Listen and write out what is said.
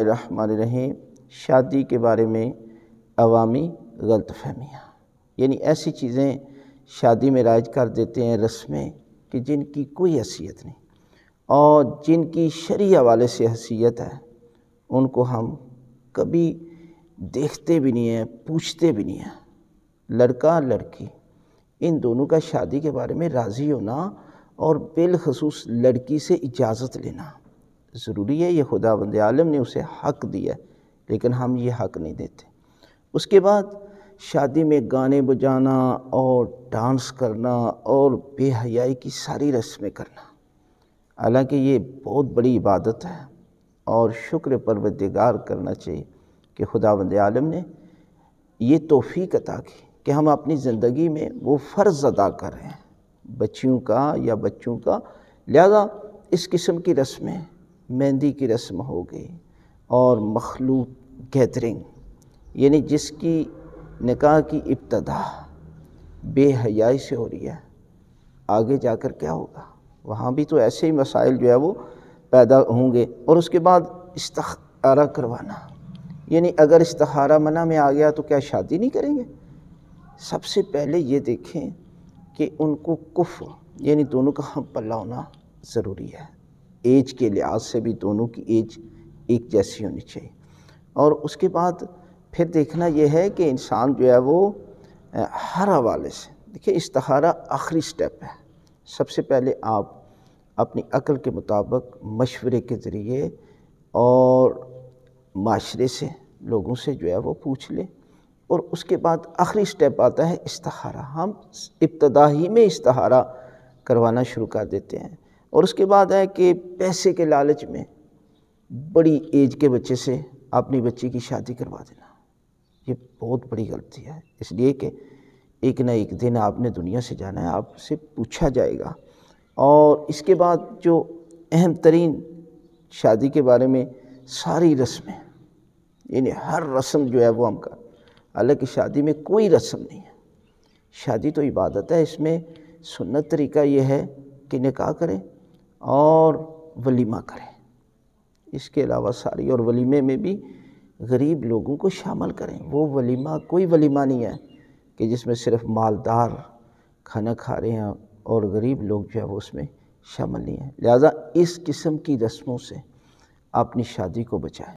الرحمن الرحیم۔ شادی کے بارے میں عوامی غلط فہمیاں، یعنی ایسی چیزیں شادی میں رائج کر دیتے ہیں، رسمیں کہ جن کی کوئی حیثیت نہیں اور جن کی شرعی حوالے سے حیثیت ہے، ان کو ہم کبھی دیکھتے بھی نہیں ہیں، پوچھتے بھی نہیں ہیں۔ لڑکا لڑکی ان دونوں کا شادی کے بارے میں راضی ہونا اور بالخصوص لڑکی سے اجازت لینا ضروری ہے۔ یہ خداوند عالم نے اسے حق دیا ہے، لیکن ہم یہ حق نہیں دیتے۔ اس کے بعد شادی میں گانے بجانا اور ڈانس کرنا اور بے حیائی کی ساری رسمیں کرنا، حالانکہ یہ بہت بڑی عبادت ہے اور شکر پروردگار کرنا چاہیے کہ خداوند عالم نے یہ توفیق عطا کی کہ ہم اپنی زندگی میں وہ فرض ادا کر رہے ہیں بچیوں کا یا بچوں کا، لہذا اس قسم کی رسمیں، مہندی کی رسم ہو گئی اور مخلوط گیدرنگ، یعنی جس کی نکاح کی ابتدا بے حیائی سے ہو رہی ہے، آگے جا کر کیا ہوگا؟ وہاں بھی تو ایسے ہی مسائل جو ہے وہ پیدا ہوں گے۔ اور اس کے بعد استخارہ کروانا، یعنی اگر استخارہ منع میں آ گیا تو کیا شادی نہیں کریں گے؟ سب سے پہلے یہ دیکھیں کہ ان کو کفر، یعنی دونوں کا ہم پلہ ہونا ضروری ہے۔ ایج کے لحاظ سے بھی دونوں کی ایج ایک جیسی ہونی چاہیے۔ اور اس کے بعد پھر دیکھنا یہ ہے کہ انسان جو ہے وہ ہر حوالے سے، دیکھیں استخارہ آخری سٹیپ ہے۔ سب سے پہلے آپ اپنی عقل کے مطابق مشورے کے ذریعے اور معاشرے سے، لوگوں سے جو ہے وہ پوچھ لیں، اور اس کے بعد آخری سٹیپ آتا ہے استخارہ۔ ہم ابتدا ہی میں استخارہ کروانا شروع کر دیتے ہیں، اور اس کے بعد ہے کہ پیسے کے لالچ میں بڑی ایج کے بچے سے اپنی بچی کی شادی کروا دینا، یہ بہت بڑی غلطی ہے۔ اس لیے کہ ایک نہ ایک دن آپ نے دنیا سے جانا ہے، آپ سے پوچھا جائے گا۔ اور اس کے بعد جو اہم ترین شادی کے بارے میں ساری رسمیں، یعنی ہر رسم جو ہے وہ ہم کا، حالانکہ شادی میں کوئی رسم نہیں ہے، شادی تو عبادت ہے۔ اس میں سنت طریقہ یہ ہے کہ نکاح کریں اور ولیمہ کریں، اس کے علاوہ ساری، اور ولیمے میں بھی غریب لوگوں کو شامل کریں۔ وہ ولیمہ کوئی ولیمہ نہیں ہے کہ جس میں صرف مالدار کھانا کھا رہے ہیں اور غریب لوگ جو ہے وہ اس میں شامل نہیں ہیں۔ لہذا اس قسم کی رسموں سے اپنی شادی کو بچائیں۔